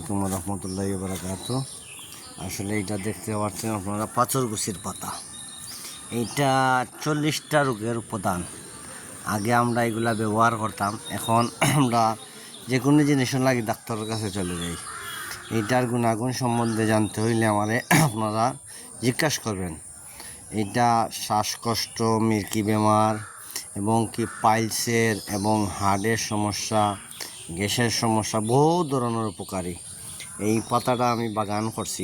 আলাইকুম রহমতুল্লাহি ওয়া বারাকাতুহু। আসলে এটা দেখতে পাচ্ছেন আপনারা পাথরকুচির পাতা। এইটা 40টা রোগের উপাদান। আগে আমরা এগুলা ব্যবহার করতাম, এখন আমরা যে কোনো জিনিসও লাগে ডাক্তারের কাছে চলে যাই। এইটার গুণাগুণ সম্বন্ধে জানতে হইলে আমারে আপনারা জিজ্ঞাসা করবেন। এটা শ্বাসকষ্ট, মিল্কি বেমার এবং কি পাইলসের এবং হার্টের সমস্যা, গ্যাসের সমস্যা, বহু ধরনের উপকারী। এই পাতাটা আমি বাগান করছি।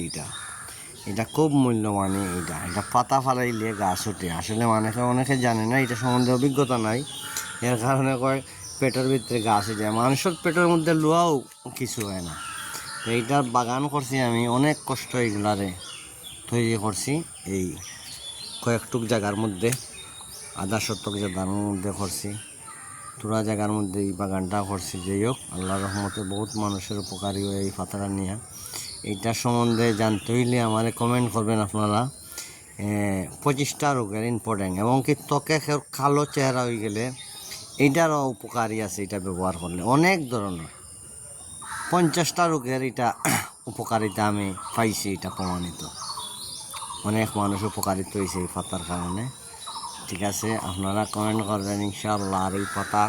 এটা খুব মূল্যবান। এটা পাতা ফালাইলে গাছ ওঠে। আসলে অনেকে জানে না, এটা সম্বন্ধে অভিজ্ঞতা নাই, এর কারণে কয় পেটের ভিতরে গাছ উঠে। মানুষের পেটের মধ্যে লোয়াও কিছু হয় না। তো এইটার বাগান করছি আমি, অনেক কষ্ট এগুলারে তৈরি করছি। এই কয়েকটুক জায়গার মধ্যে, ১/২ শতক জায়গার মধ্যে করছি, পুরা জায়গার মধ্যে এই বাগানটা করছি। যাই হোক, আল্লাহর রহমতে বহুত মানুষের উপকারী হয় এই পাতাটা নিয়ে। এইটার সম্বন্ধে জানতে হইলে আমার কমেন্ট করবেন আপনারা। 25টা রোগের ইম্পর্টেন্ট, এবং কি ত্বকে কালো চেহারা হয়ে গেলে এইটারও উপকারী আছে। এটা ব্যবহার করলে অনেক ধরনের 50টা রোগের এটা উপকারিতা আমি পাইছি, এটা প্রমাণিত। অনেক মানুষ উপকারিত হয়েছে এই পাতার কারণে। ঠিক আছে, আপনারা কমেন্ট করবেন ইনশাআল্লাহ। আর এই পাতা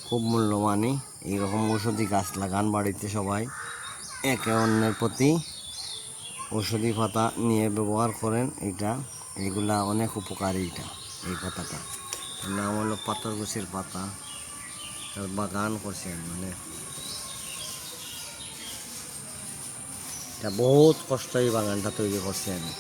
খুব মূল্যবানই। এইরকম ঔষধি গাছ লাগান বাড়িতে সবাই, একে অন্যের প্রতি ঔষধি পাতা নিয়ে ব্যবহার করেন। এইগুলা অনেক উপকারী। এই পাতাটা নাম হলো পাথরকুচির পাতা। তার বাগান করছি আমি, এটা বহুত কষ্ট এই বাগানটা তৈরি করছি আমি।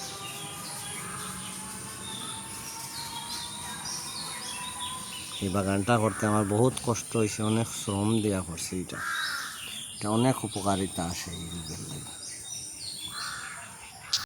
এই বাগানটা করতে আমার বহুত কষ্ট হয়েছে, অনেক শ্রম দেওয়া করছে। এটা অনেক উপকারিতা আসে এই রোগের লাগে।